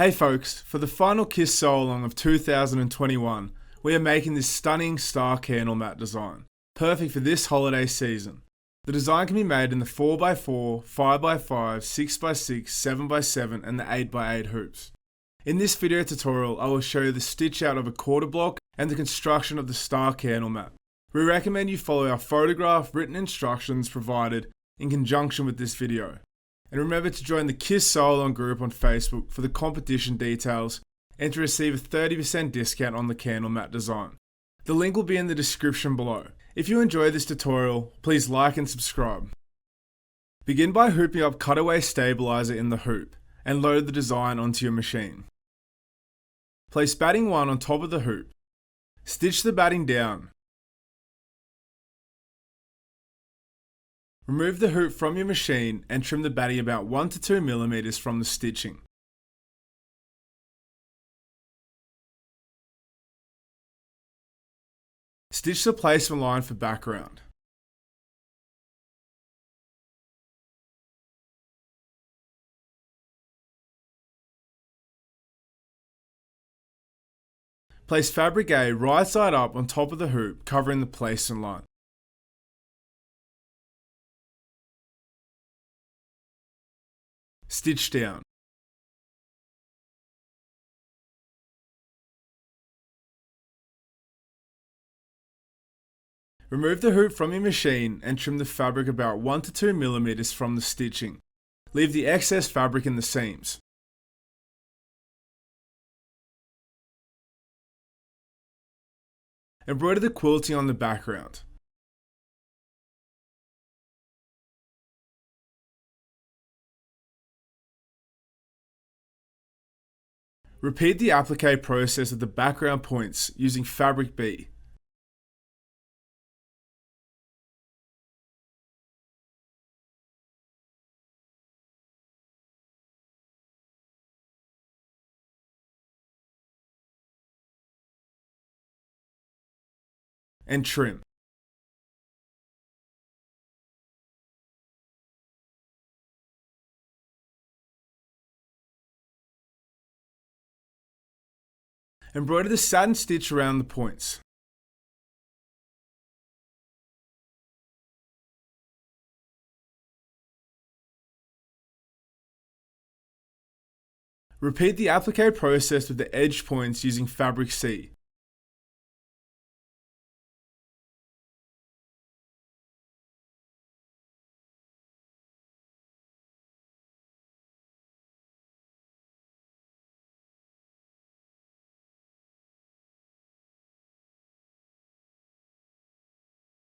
Hey folks, for the final Kiss Sew Along of 2021, we are making this stunning star candle mat design, perfect for this holiday season. The design can be made in the 4x4, 5x5, 6x6, 7x7 and the 8x8 hoops. In this video tutorial, I will show you the stitch out of a quarter block and the construction of the star candle mat. We recommend you follow our photograph written instructions provided in conjunction with this video. And remember to join the Kiss Sew Along group on Facebook for the competition details and to receive a 30% discount on the candle mat design. The link will be in the description below. If you enjoyed this tutorial, please like and subscribe. Begin by hooping up cutaway stabilizer in the hoop and load the design onto your machine. Place batting 1 on top of the hoop. Stitch the batting down. Remove the hoop from your machine and trim the batting about 1 to 2 mm from the stitching. Stitch the placement line for background. Place fabric A right side up on top of the hoop, covering the placement line. Stitch down. Remove the hoop from your machine and trim the fabric about 1 to 2 mm from the stitching. Leave the excess fabric in the seams. Embroider the quilting on the background. Repeat the applique process at the background points using fabric B. And trim. Embroider the satin stitch around the points. Repeat the applique process with the edge points using fabric C.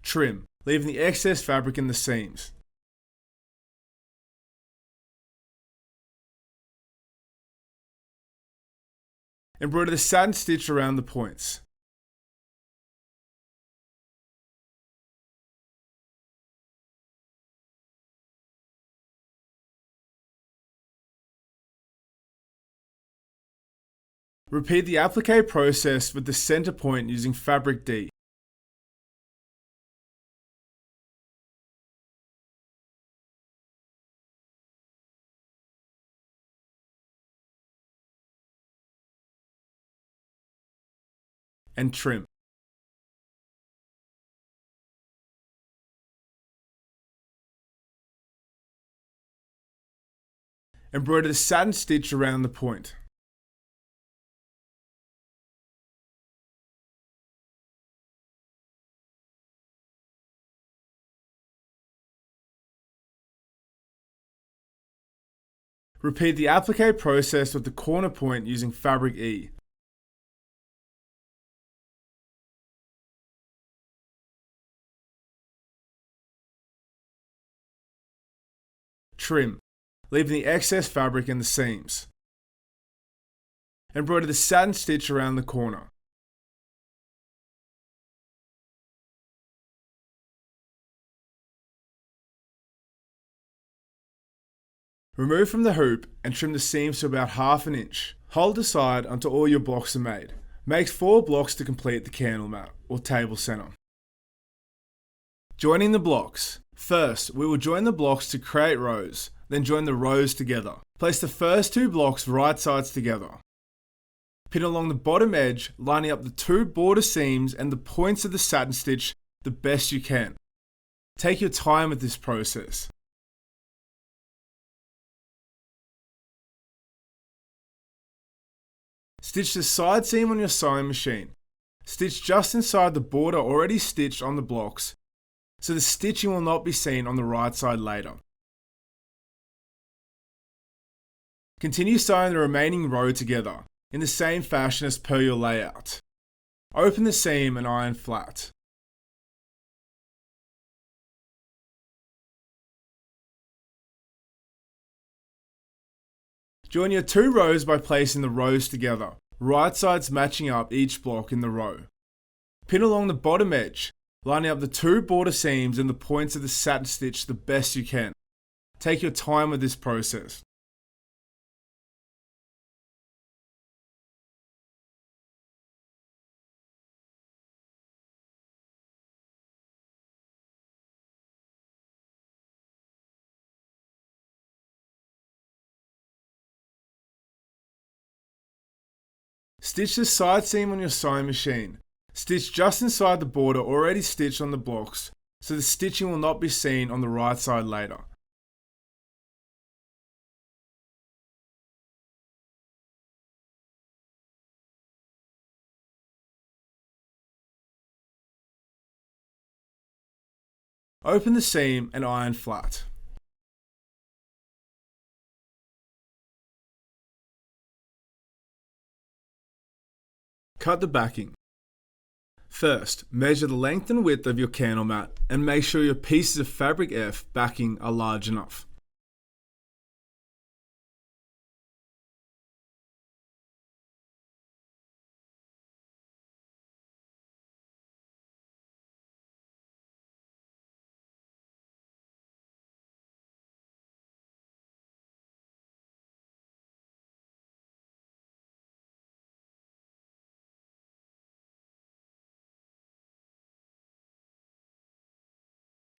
Trim, leaving the excess fabric in the seams. Embroider the satin stitch around the points. Repeat the applique process with the center point using fabric D. And trim. Embroider the satin stitch around the point. Repeat the applique process with the corner point using fabric E. Trim, leaving the excess fabric in the seams. Embroider the satin stitch around the corner. Remove from the hoop and trim the seams to about 1/2 inch. Hold aside until all your blocks are made. Make 4 blocks to complete the candle mat or table center. Joining the blocks. First, we will join the blocks to create rows. then join the rows together. Place the first 2 blocks right sides together. Pin along the bottom edge, lining up the 2 border seams and the points of the satin stitch the best you can. Take your time with this process. Stitch the side seam on your sewing machine. Stitch just inside the border already stitched on the blocks, so the stitching will not be seen on the right side later. Continue sewing the remaining row together, in the same fashion as per your layout. Open the seam and iron flat. Join your 2 rows by placing the rows together, right sides matching up each block in the row. Pin along the bottom edge, lining up the 2 border seams and the points of the satin stitch the best you can. Take your time with this process. Stitch the side seam on your sewing machine. Stitch just inside the border already stitched on the blocks, so the stitching will not be seen on the right side later. Open the seam and iron flat. Cut the backing. First, measure the length and width of your candle mat and make sure your pieces of fabric F backing are large enough.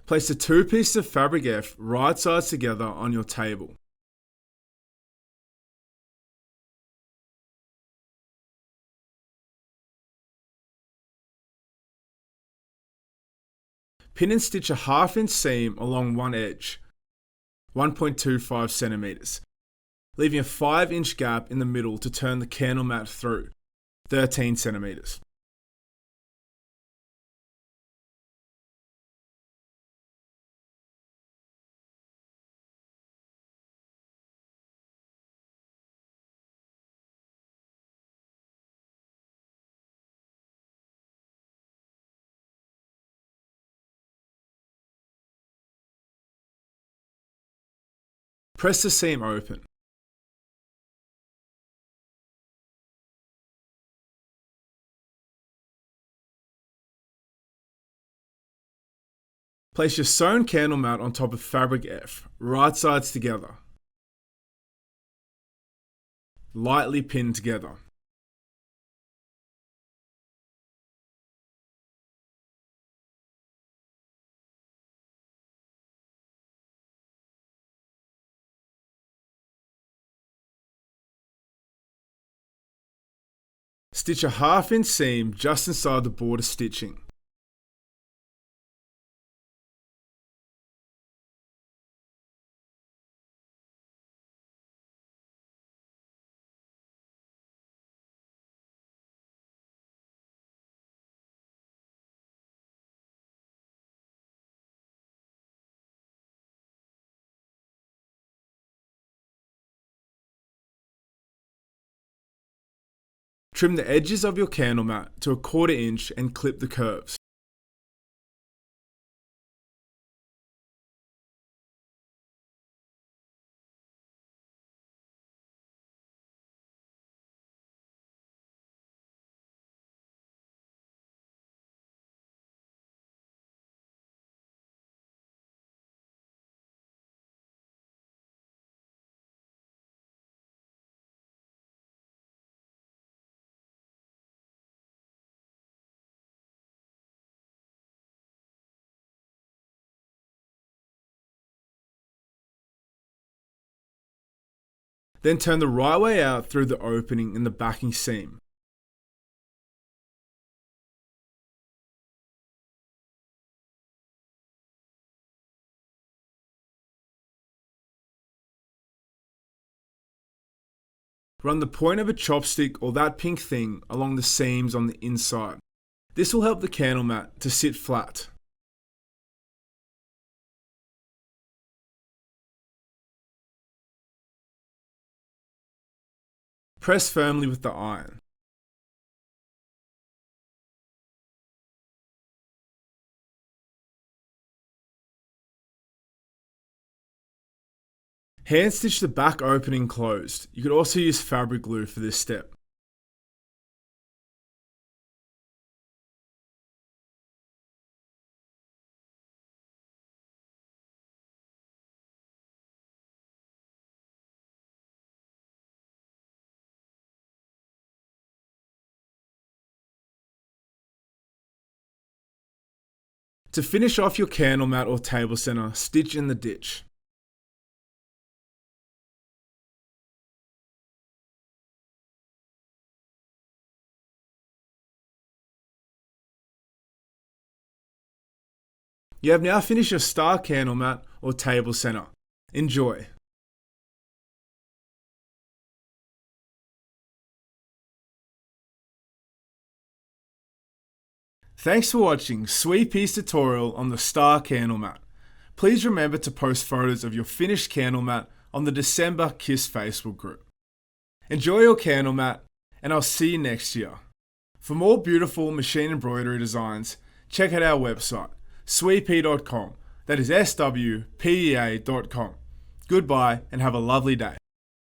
Place the 2 pieces of fabric F right sides together on your table. Pin and stitch a 1/2 inch seam along one edge, 1.25 centimeters, leaving a 5 inch gap in the middle to turn the candle mat through, 13 centimeters. Press the seam open. Place your sewn candle mat on top of fabric F, right sides together. Lightly pin together. Stitch a 1/2 inch seam just inside the border stitching. Trim the edges of your candle mat to a 1/4 inch and clip the curves. Then turn the right way out through the opening in the backing seam. Run the point of a chopstick or that pink thing along the seams on the inside. This will help the candle mat to sit flat. Press firmly with the iron. Hand stitch the back opening closed. You could also use fabric glue for this step. To finish off your candle mat or table center, stitch in the ditch. You have now finished your star candle mat or table center. Enjoy! Thanks for watching Sweet Pea's tutorial on the star candle mat. Please remember to post photos of your finished candle mat on the December KISS Facebook group. Enjoy your candle mat, and I'll see you next year. For more beautiful machine embroidery designs, check out our website, sweetpea.com. That is SWPEA.com. Goodbye and have a lovely day.